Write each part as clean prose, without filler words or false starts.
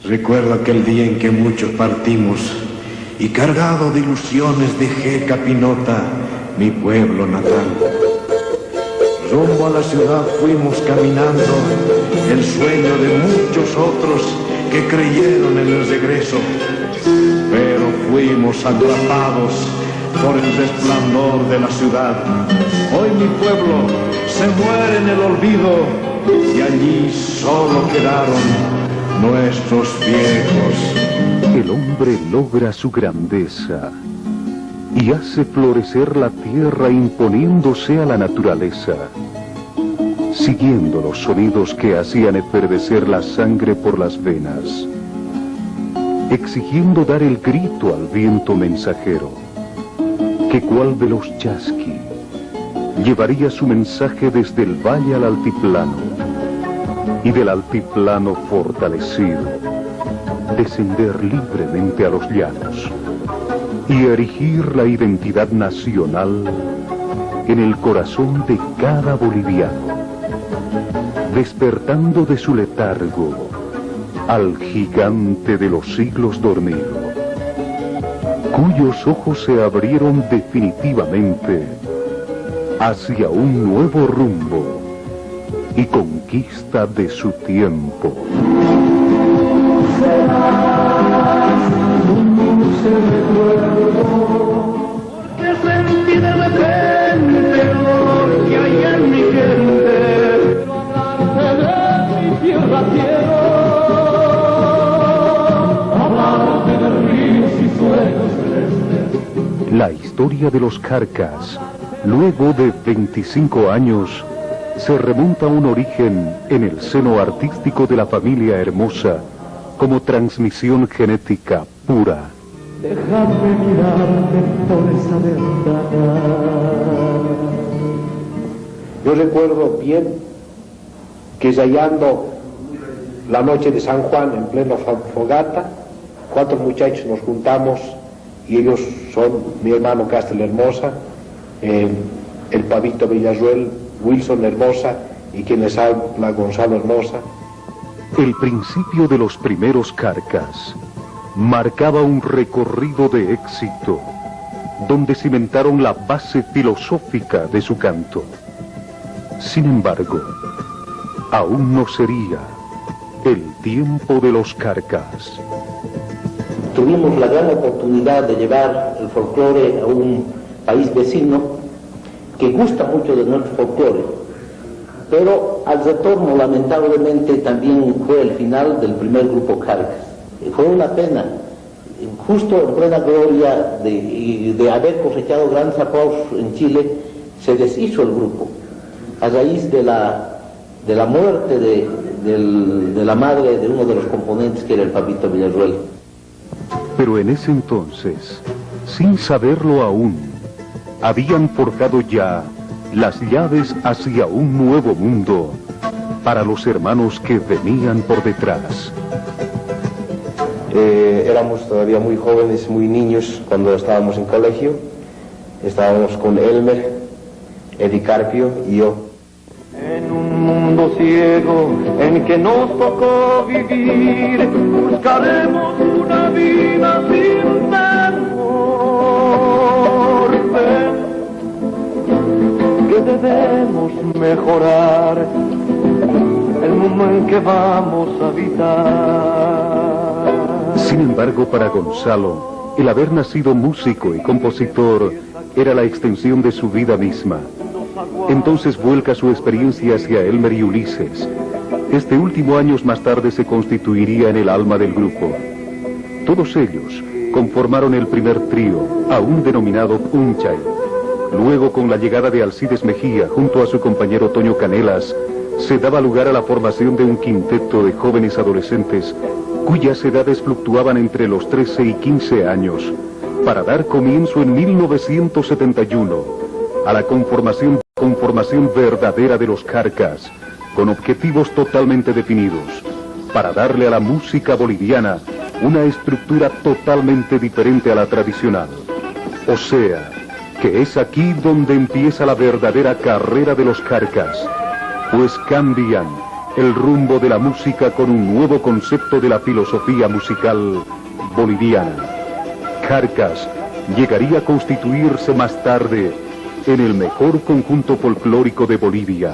Recuerdo aquel día en que muchos partimos y cargado de ilusiones dejé Capinota, mi pueblo natal. Rumbo a la ciudad fuimos caminando, el sueño de muchos otros que creyeron en el regreso, pero fuimos atrapados por el resplandor de la ciudad. Hoy mi pueblo se muere en el olvido y allí solo quedaron nuestros viejos. El hombre logra su grandeza y hace florecer la tierra imponiéndose a la naturaleza, siguiendo los sonidos que hacían efervecer la sangre por las venas, exigiendo dar el grito al viento mensajero, que cual veloz chasqui llevaría su mensaje desde el valle al altiplano, y del altiplano fortalecido, descender libremente a los llanos y erigir la identidad nacional en el corazón de cada boliviano, despertando de su letargo al gigante de los siglos dormido, cuyos ojos se abrieron definitivamente hacia un nuevo rumbo y conquista de su tiempo. Serás un dulce recuerdo que sentí de repente el dolor que hay en mi gente. Quiero hablarte de mi tierra, quiero hablarte de ríos y sueños celestes. La historia de los Carcas, luego de 25 años, se remonta a un origen en el seno artístico de la familia Hermosa como transmisión genética pura. Déjame mirarte por esa ventana. Yo recuerdo bien que rayando la noche de San Juan en plena fogata, 4 muchachos nos juntamos y ellos son mi hermano Castel Hermosa, el Pavito Villarruel, Wilson Hermosa y quien les habla, Gonzalo Hermosa. El principio de los primeros Carcas marcaba un recorrido de éxito, donde cimentaron la base filosófica de su canto. Sin embargo, aún no sería el tiempo de los Carcas. Tuvimos la gran oportunidad de llevar el folclore a un país vecino que gusta mucho de nuestro folclore, pero al retorno lamentablemente también fue el final del primer grupo Carcas. Fue una pena, justo en plena gloria de haber cosechado grandes aplausos en Chile, se deshizo el grupo, a raíz de la muerte de la madre de uno de los componentes, que era el Pavito Villarruel. Pero en ese entonces, sin saberlo aún, habían forjado ya las llaves hacia un nuevo mundo para los hermanos que venían por detrás. Éramos todavía muy jóvenes, muy niños cuando estábamos en colegio. Estábamos con Elmer, Eddie Carpio y yo. En un mundo ciego en que nos tocó vivir, buscaremos una vida sin temor. Ven, que debemos mejorar el mundo en que vamos a habitar. Sin embargo, para Gonzalo, el haber nacido músico y compositor era la extensión de su vida misma. Entonces vuelca su experiencia hacia Elmer y Ulises. Este último, años más tarde, se constituiría en el alma del grupo. Todos ellos conformaron el primer trío, aún denominado Unchay. Luego, con la llegada de Alcides Mejía junto a su compañero Toño Canelas, se daba lugar a la formación de un quinteto de jóvenes adolescentes cuyas edades fluctuaban entre los 13 y 15 años, para dar comienzo en 1971 a la conformación verdadera de los Carcas, con objetivos totalmente definidos, para darle a la música boliviana una estructura totalmente diferente a la tradicional. O sea, que es aquí donde empieza la verdadera carrera de los carcas, pues cambian el rumbo de la música con un nuevo concepto de la filosofía musical boliviana. Carcas llegaría a constituirse más tarde en el mejor conjunto folclórico de Bolivia.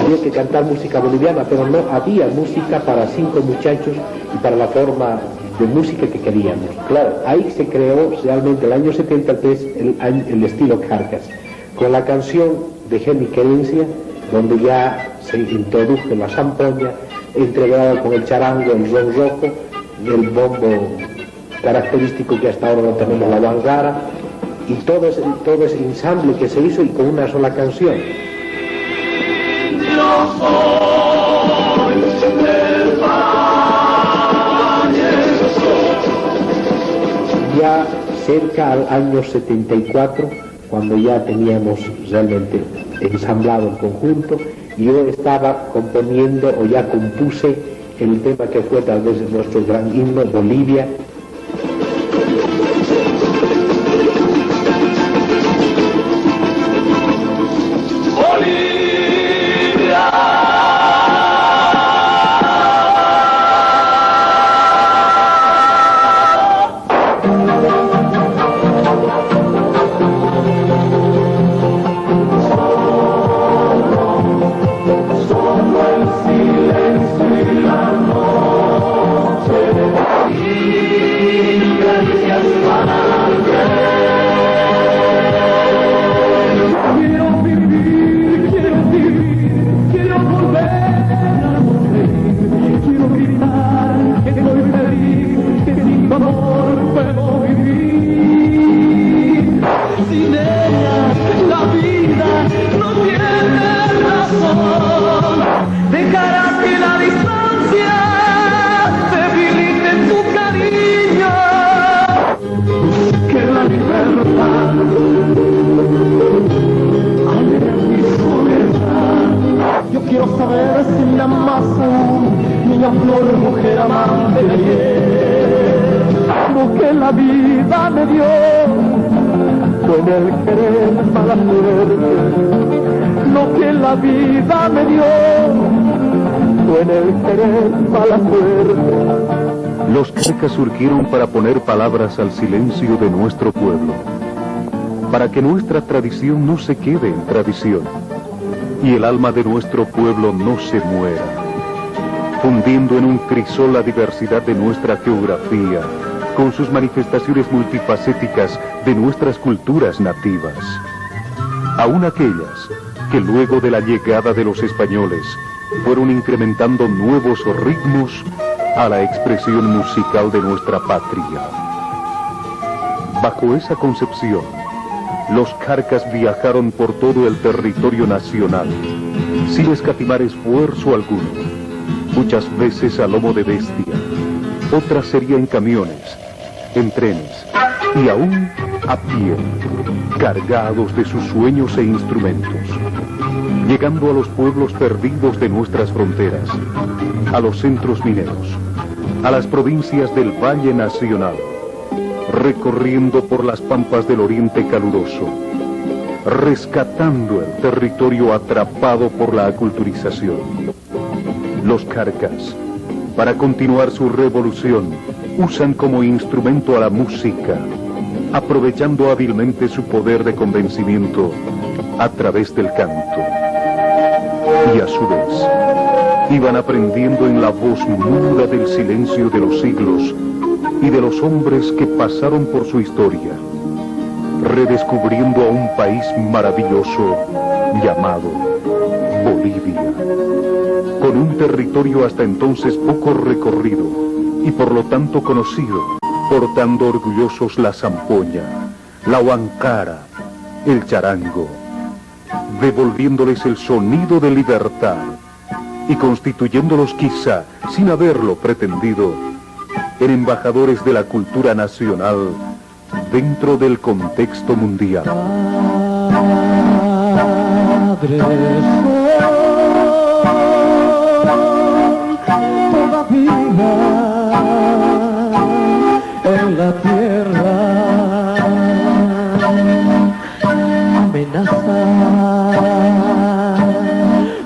Había que cantar música boliviana, pero no había música para 5 muchachos y para la forma de música que queríamos. Claro, ahí se creó realmente el año 73 el estilo carcas, con la canción de Henry Querencia, donde ya se introdujo la zampoña, integrada con el charango, el ronroco, el bombo característico que hasta ahora no tenemos, la guangara, y todo ese ensamble que se hizo y con una sola canción. Yo soy el ya cerca al año 74, cuando ya teníamos realmente ensamblado el conjunto, yo estaba componiendo o ya compuse el tema que fue tal vez nuestro gran himno, Bolivia. Los carcas surgieron para poner palabras al silencio de nuestro pueblo, para que nuestra tradición no se quede en tradición y el alma de nuestro pueblo no se muera, fundiendo en un crisol la diversidad de nuestra geografía con sus manifestaciones multifacéticas de nuestras culturas nativas, aun aquellas que luego de la llegada de los españoles fueron incrementando nuevos ritmos a la expresión musical de nuestra patria. Bajo esa concepción, los carcas viajaron por todo el territorio nacional, sin escatimar esfuerzo alguno, muchas veces a lomo de bestia, otras sería en camiones, en trenes y aún a pie, cargados de sus sueños e instrumentos, llegando a los pueblos perdidos de nuestras fronteras, a los centros mineros, a las provincias del Valle Nacional, recorriendo por las pampas del Oriente Caluroso, rescatando el territorio atrapado por la aculturización. Los carcas, para continuar su revolución, usan como instrumento a la música, aprovechando hábilmente su poder de convencimiento a través del canto. Y a su vez, iban aprendiendo en la voz muda del silencio de los siglos y de los hombres que pasaron por su historia, redescubriendo a un país maravilloso llamado Bolivia, con un territorio hasta entonces poco recorrido y por lo tanto conocido, portando orgullosos la zampoña, la huancara, el charango, devolviéndoles el sonido de libertad y constituyéndolos quizá, sin haberlo pretendido, en embajadores de la cultura nacional dentro del contexto mundial. Padre Sol, todavía en la tierra amenaza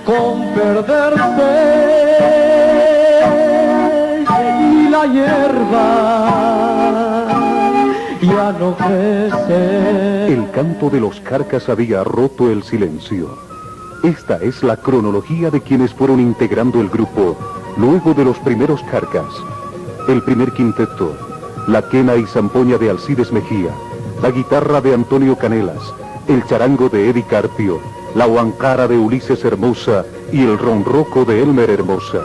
con perderse y la hierba ya no crece. El canto de los Carcas había roto el silencio. Esta es la cronología de quienes fueron integrando el grupo luego de los primeros Carcas. El primer quinteto, la quena y zampoña de Alcides Mejía, la guitarra de Antonio Canelas, el charango de Eddie Carpio, la huancara de Ulises Hermosa y el ronroco de Elmer Hermosa,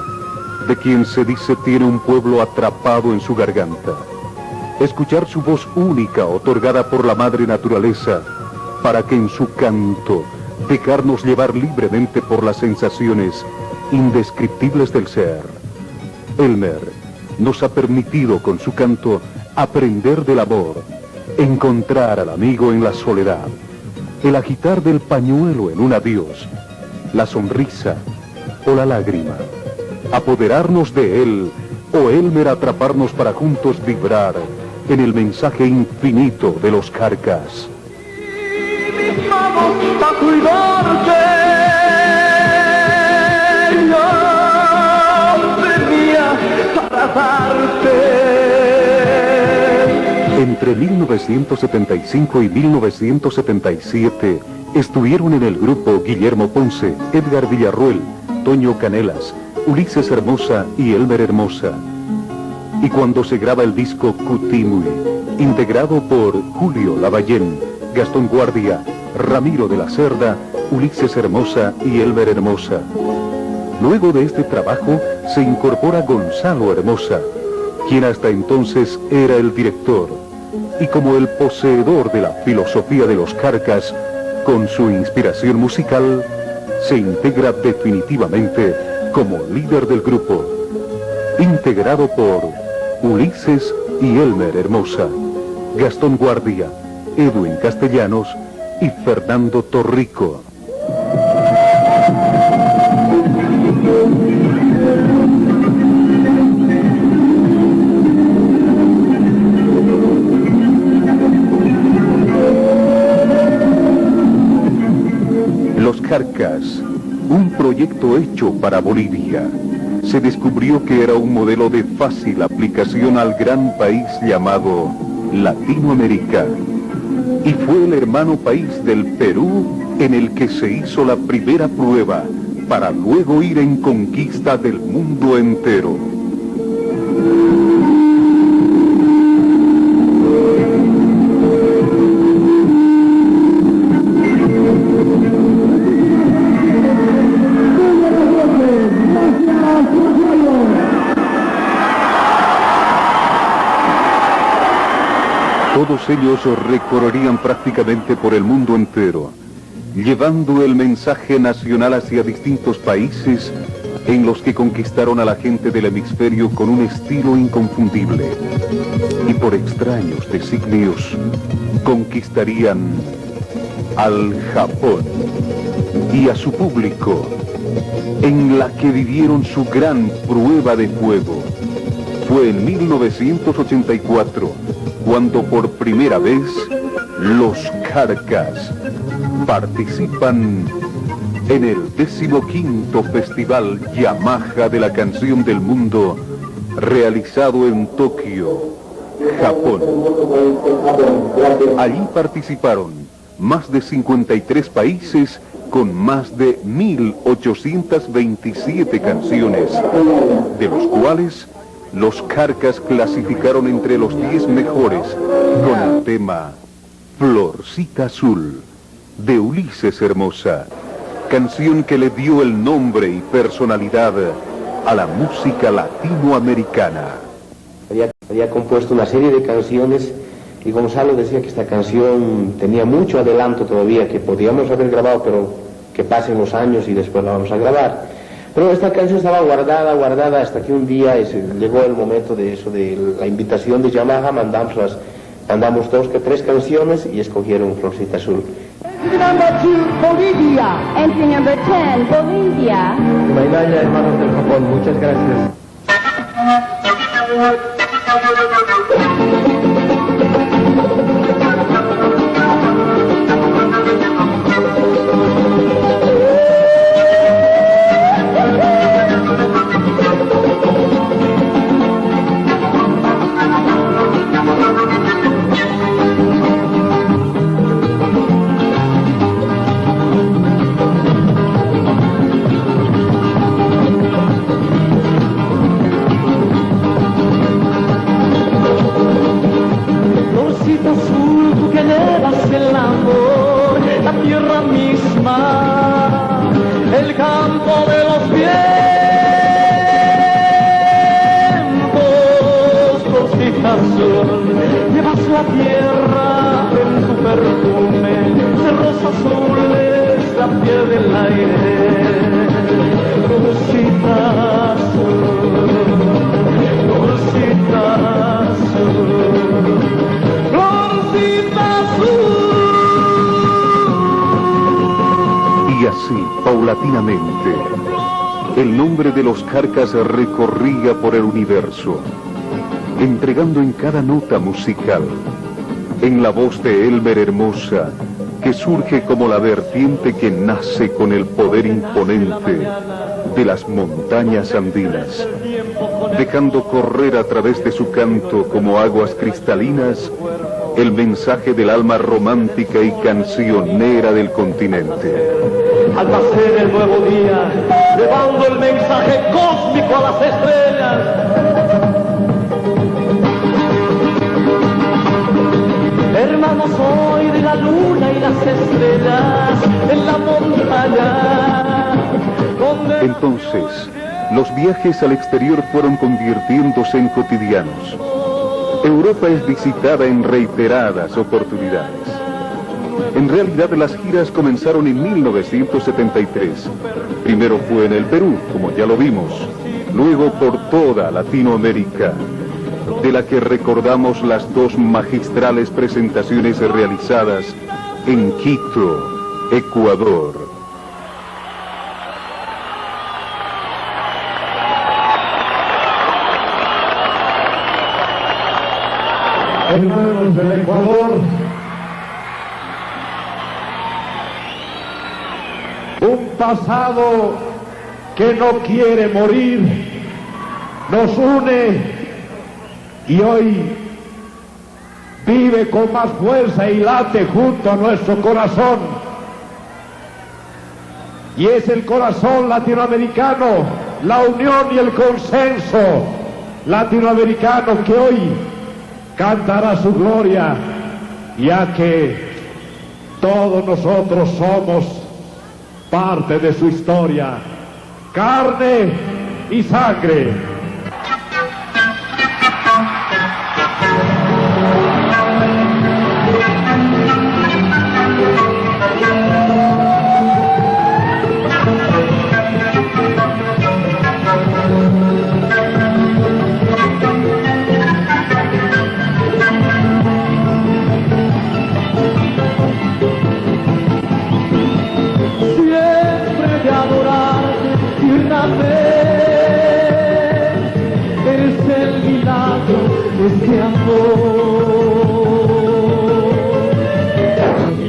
de quien se dice tiene un pueblo atrapado en su garganta. Escuchar su voz única otorgada por la madre naturaleza, para que en su canto dejarnos llevar libremente por las sensaciones indescriptibles del ser. Elmer nos ha permitido con su canto aprender del amor, encontrar al amigo en la soledad, el agitar del pañuelo en un adiós, la sonrisa o la lágrima, apoderarnos de él o Elmer atraparnos para juntos vibrar en el mensaje infinito de los Carcas. Vamos a cuidarte, yo venía para darte. Entre 1975 y 1977 estuvieron en el grupo Guillermo Ponce, Edgar Villarruel, Toño Canelas, Ulises Hermosa y Elmer Hermosa. Y cuando se graba el disco Cutimui, integrado por Julio Lavallén, Gastón Guardia, Ramiro de la Cerda, Ulises Hermosa y Elmer Hermosa. Luego de este trabajo se incorpora Gonzalo Hermosa, quien hasta entonces era el director, y como el poseedor de la filosofía de los Carcas, con su inspiración musical, se integra definitivamente como líder del grupo, integrado por Ulises y Elmer Hermosa, Gastón Guardia, Edwin Castellanos y Fernando Torrico. Los Carcas, un proyecto hecho para Bolivia. Se descubrió que era un modelo de fácil aplicación al gran país llamado Latinoamérica. Y fue el hermano país del Perú en el que se hizo la primera prueba para luego ir en conquista del mundo entero. Todos ellos recorrerían prácticamente por el mundo entero, llevando el mensaje nacional hacia distintos países en los que conquistaron a la gente del hemisferio con un estilo inconfundible. Y por extraños designios, conquistarían al Japón y a su público, en la que vivieron su gran prueba de fuego. Fue en 1984, cuando por primera vez los Carcas participan en el 15º Festival Yamaha de la Canción del Mundo, realizado en Tokio, Japón. Allí participaron más de 53 países con más de 1.827 canciones, de los cuales los Carcas clasificaron entre los 10 mejores con el tema Florcita Azul, de Ulises Hermosa, canción que le dio el nombre y personalidad a la música latinoamericana. Había compuesto una serie de canciones y Gonzalo decía que esta canción tenía mucho adelanto todavía, que podíamos haber grabado, pero que pasen los años y después la vamos a grabar. Pero esta canción estaba guardada hasta que un día llegó el momento de eso, de la invitación de Yamaha, mandamos 2 que 3 canciones y escogieron Florcita Azul. Number 2, Bolivia. Entry number 10, Bolivia. Maidaya, hermanos del Japón, muchas gracias. Y así, paulatinamente, el nombre de los Carcas recorría por el universo, entregando en cada nota musical, en la voz de Elmer Hermosa, que surge como la vertiente que nace con el poder imponente de las montañas andinas, dejando correr a través de su canto como aguas cristalinas el mensaje del alma romántica y cancionera del continente. Al nacer el nuevo día, llevando el mensaje cósmico a las estrellas. Hermanos, soy de la luna y las estrellas en la montaña. Entonces, los viajes al exterior fueron convirtiéndose en cotidianos. Europa es visitada en reiteradas oportunidades. En realidad, las giras comenzaron en 1973. Primero fue en el Perú, como ya lo vimos, luego por toda Latinoamérica, de la que recordamos las 2 magistrales presentaciones realizadas en Quito, Ecuador. Hermanos del Ecuador, un pasado que no quiere morir nos une y hoy vive con más fuerza y late junto a nuestro corazón. Y es el corazón latinoamericano, la unión y el consenso latinoamericano que hoy cantará su gloria, ya que todos nosotros somos parte de su historia, carne y sangre. Este amor,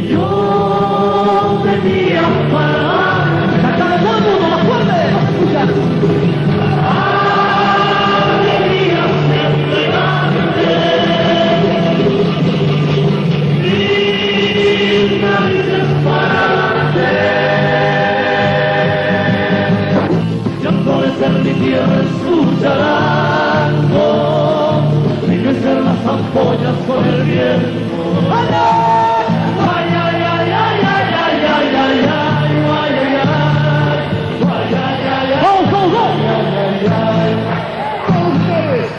yo venía para cantar el mundo más fuerte, escucha. Alegría siempre grande, mis narices pararte, llanto de ser mi tierra escucharán. Crecer las ampollas con el viento. ¡Ay, ay, ay, ay, ay, ay, ay, ay, ay, ay, ay, ay, ay! ¡Go, go, go! ¡Con ustedes!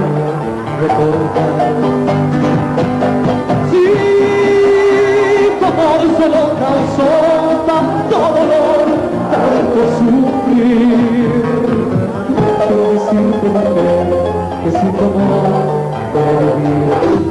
vuelvo a recordar. Sí, tu amor solo causó tanto dolor, tanto sufrir. Quiero decirte, mujer, que sin tu amor puedo vivir.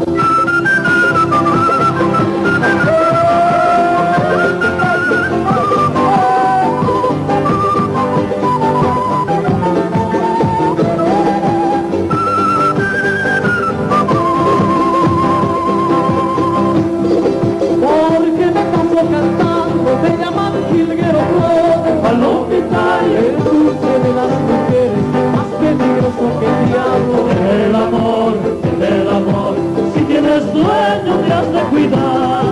El amor, si tienes dueño te has de cuidar.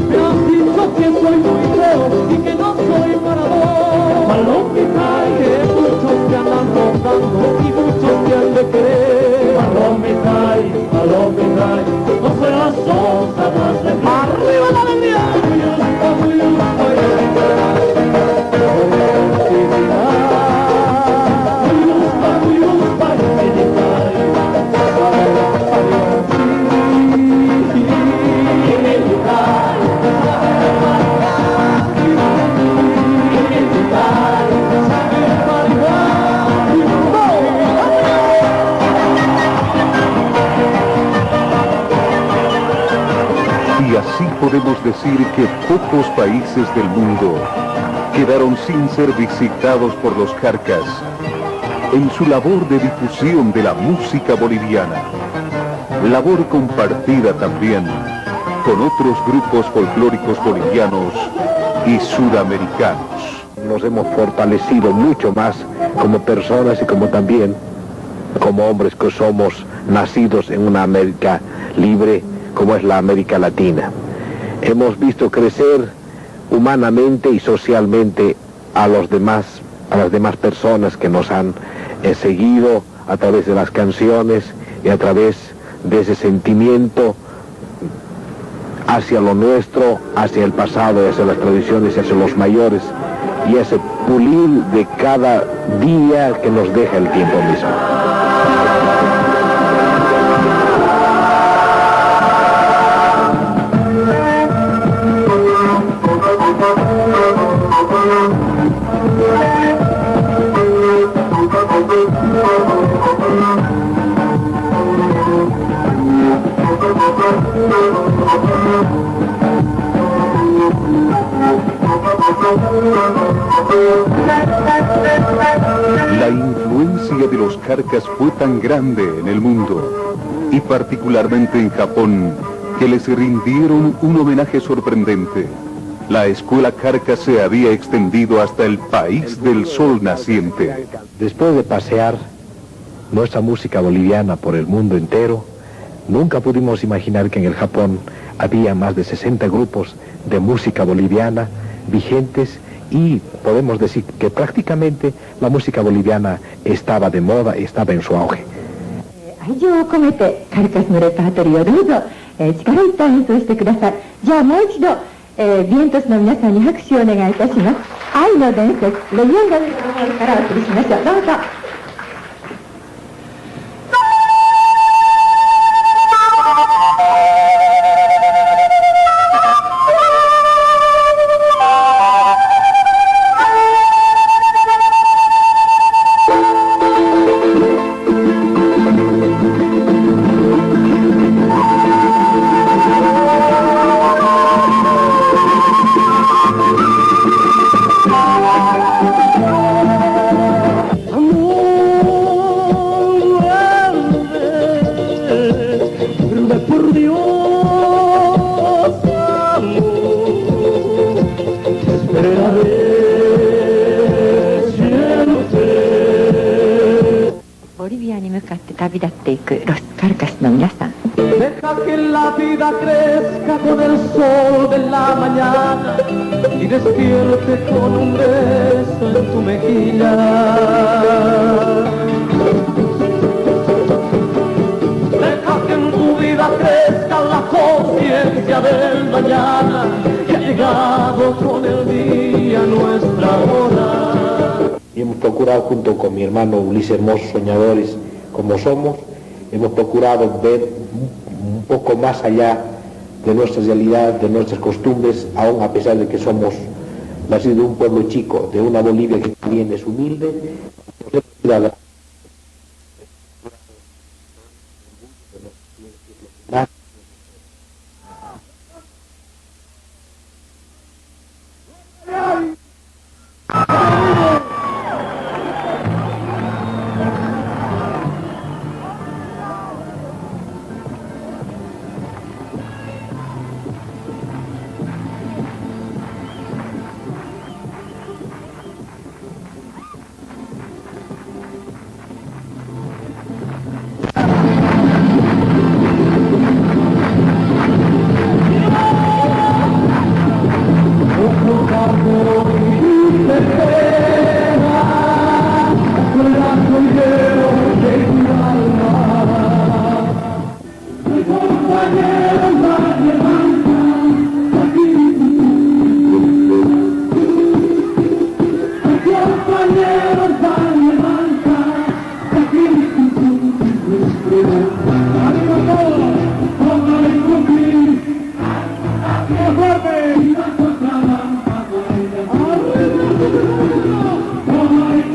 Me han dicho que soy muy feo y que no soy para vos. Palomita, que muchos te andan rondando y muchos te han de querer. Palomita, no seas sonsa, no has de querer. ¡Arriba la alegría! Y así podemos decir que pocos países del mundo quedaron sin ser visitados por los Carcas en su labor de difusión de la música boliviana, labor compartida también con otros grupos folclóricos bolivianos y sudamericanos. Nos hemos fortalecido mucho más como personas y como también como hombres que somos nacidos en una América libre como es la América Latina. Hemos visto crecer humanamente y socialmente a las demás personas que nos han seguido a través de las canciones y a través de ese sentimiento hacia lo nuestro, hacia el pasado, hacia las tradiciones, hacia los mayores y ese pulir de cada día que nos deja el tiempo mismo. La influencia de los Carcas fue tan grande en el mundo, y particularmente en Japón, que les rindieron un homenaje sorprendente. La escuela Carca se había extendido hasta el país del sol naciente. Después de pasear nuestra música boliviana por el mundo entero, nunca pudimos imaginar que en el Japón había más de 60 grupos de música boliviana vigentes y podemos decir que prácticamente la música boliviana estaba de moda, estaba en su auge. 愛情を込めてカルカスのレパートリーをどうぞ、力いっぱい演奏してください。じゃあもう一度、ビエントスの皆さんに拍手をお願いいたします。愛の伝説、レジェンドのところからお送りしましょう。どうぞ。Deja que la vida crezca con el sol de la mañana y despierte con un beso en tu mejilla. Deja que en tu vida crezca la conciencia del mañana que ha llegado con el día nuestra hora. Y hemos procurado junto con mi hermano Ulises Hermoso, soñadores como somos, hemos procurado ver un poco más allá de nuestra realidad, de nuestras costumbres, aún a pesar de que somos nacidos de un pueblo chico, de una Bolivia que también es humilde.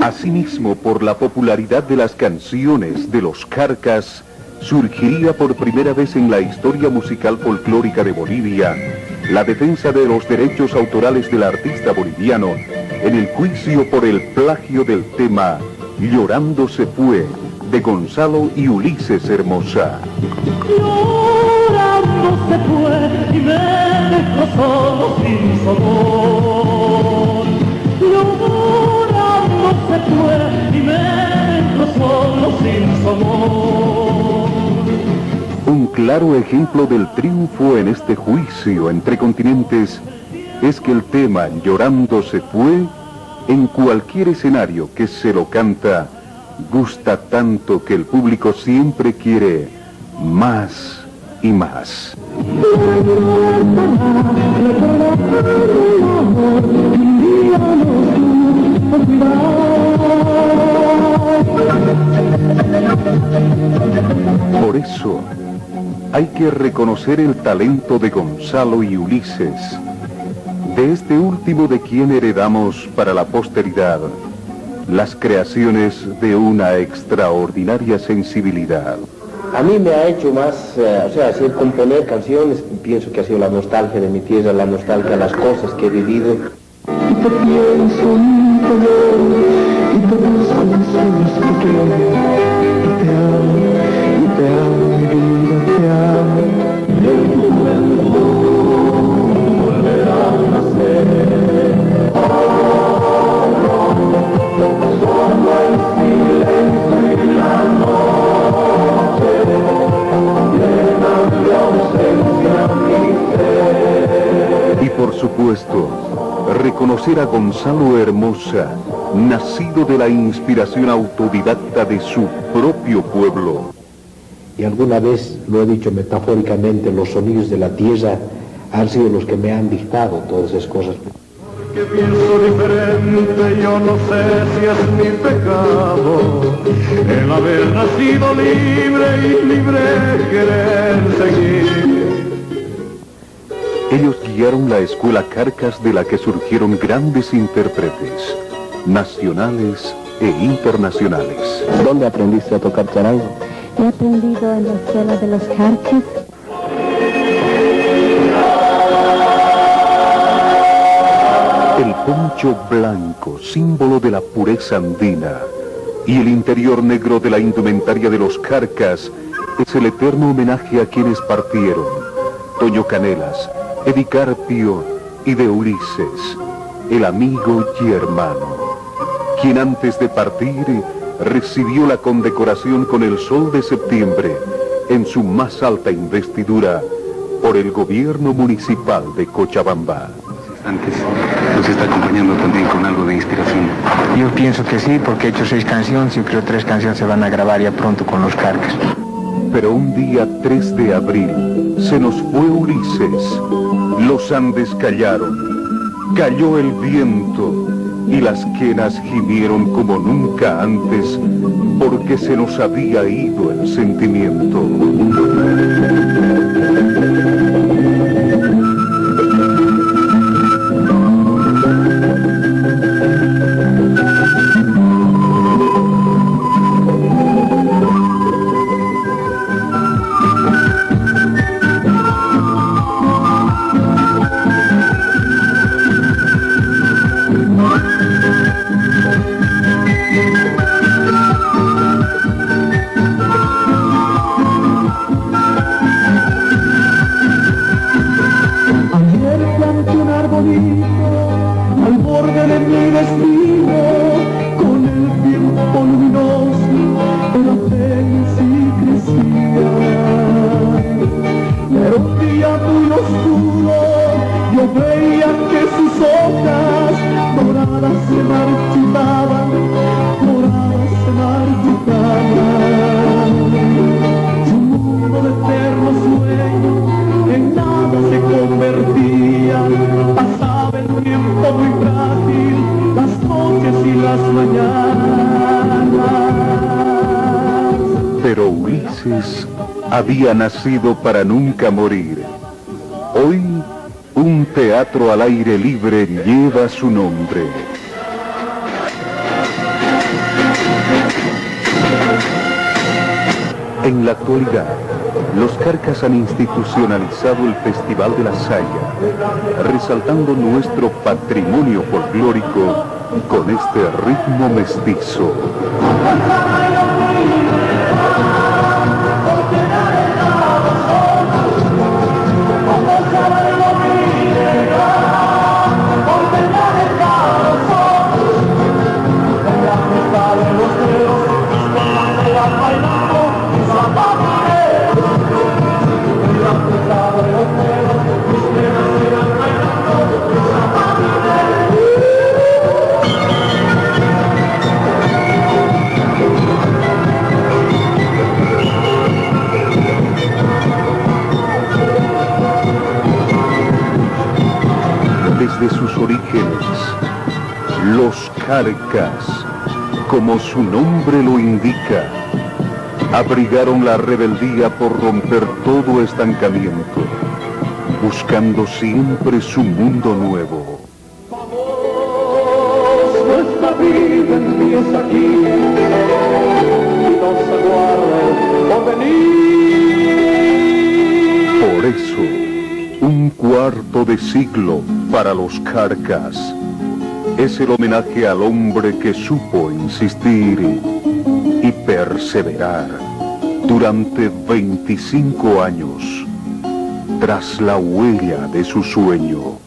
Asimismo, por la popularidad de las canciones de los Carcas, surgiría por primera vez en la historia musical folclórica de Bolivia la defensa de los derechos autorales del artista boliviano en el juicio por el plagio del tema Llorando se fue, de Gonzalo y Ulises Hermosa. Llorando se fue y me dejó solo sin sabor. Llorando se fue y me dejó solo sin sabor. Un claro ejemplo del triunfo en este juicio entre continentes es que el tema Llorando se fue, en cualquier escenario que se lo canta, gusta tanto que el público siempre quiere más y más. Por eso, hay que reconocer el talento de Gonzalo y Ulises, de este último de quien heredamos para la posteridad las creaciones de una extraordinaria sensibilidad. A mí me ha hecho más, hacer componer canciones, pienso que ha sido la nostalgia de mi tierra, la nostalgia de las cosas que he vivido. Y te pienso y te busco en sueños pequeños, y te amo, mi vida, te amo. Y en tu cuerpo volverá a nacer. Solo el silencio y la noche llenan de ausencia mi ser. Y por supuesto, reconocer a Gonzalo Hermosa, nacido de la inspiración autodidacta de su propio pueblo. Y alguna vez, lo he dicho metafóricamente, los sonidos de la tierra han sido los que me han dictado todas esas cosas. Que pienso diferente, yo no sé si es mi pecado el haber nacido libre y libre querer seguir. Ellos guiaron la escuela Carcas, de la que surgieron grandes intérpretes, nacionales e internacionales. ¿Dónde aprendiste a tocar charango? He aprendido en la escuela de los Carcas. El poncho blanco, símbolo de la pureza andina, y el interior negro de la indumentaria de los Carcas es el eterno homenaje a quienes partieron: Toño Canelas, Edicarpio y de Ulises, el amigo y hermano, quien antes de partir recibió la condecoración con el Sol de Septiembre en su más alta investidura por el gobierno municipal de Cochabamba. Antes nos está acompañando también con algo de inspiración. Yo pienso que sí, porque he hecho 6 canciones y yo creo 3 canciones se van a grabar ya pronto con los Carcas. Pero un día 3 de abril se nos fue Ulises, los Andes callaron, cayó el viento y las quenas gimieron como nunca antes, porque se nos había ido el sentimiento. Al borde de mi destino, con el tiempo luminoso, era feliz y crecía. Pero un día muy oscuro, yo veía que sus hojas doradas se marchitaban, doradas se marchitaban. Su mundo de eterno sueño en nada se convertía. Pasaba el tiempo muy frágil, las noches y las mañanas. Pero Ulises había nacido para nunca morir. Hoy, un teatro al aire libre lleva su nombre. En la actualidad, los Carcas han institucionalizado el Festival de la Saya, resaltando nuestro patrimonio folclórico con este ritmo mestizo. Desde sus orígenes, los Carcas, como su nombre lo indica, abrigaron la rebeldía por romper todo estancamiento, buscando siempre su mundo nuevo. Nuestra vida empieza aquí y nos aguarda el porvenir. Por eso, un cuarto de siglo para los Carcas es el homenaje al hombre que supo insistir y perseverar durante 25 años tras la huella de su sueño.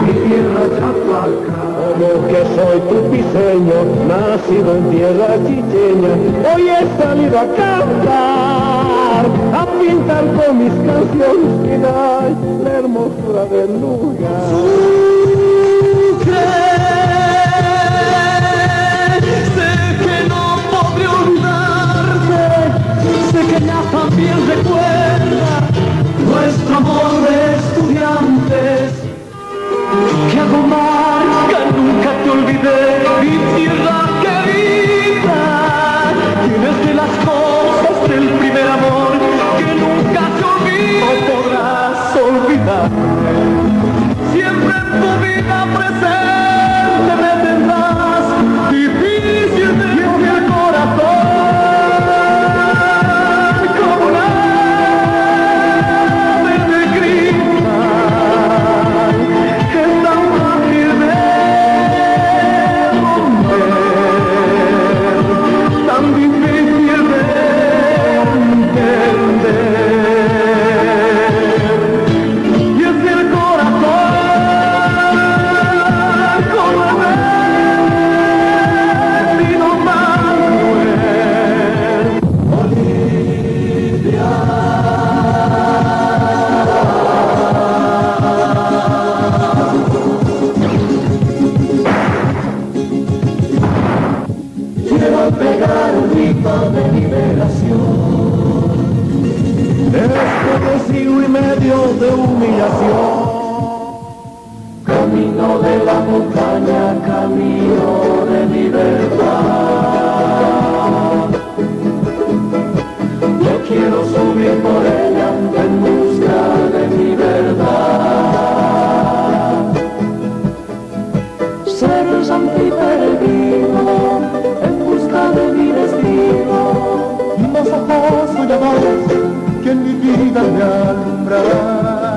Mi tierra Chapalca, como que soy tupiceño, nacido en tierra chicheña, hoy he salido a cantar, a pintar con mis canciones que dan la hermosura del lugar. Sé que no podré olvidarte, sé que ya también recuerda nuestro amor de estudiantes. Que hago mal, que nunca te olvidé, mi tierra querida. Tienes de las cosas del primer amor que nunca te olvido, no podrás olvidar. Siempre en tu vida presente me tendrás, difícil de el corazón. Como nave de cristal, es tan fácil de romper, tan difícil de entender. Y es el corazón como el destino más cruel. Bolivia. Quiero pegar un grito de liberación después de siglo y medio de humillación. camino de la montaña, camino de libertad. Yo quiero subir por ella en busca de mi verdad. Ser el santi peregrino en busca de mi destino. Los ojos soñadores que en mi vida me alumbrarán.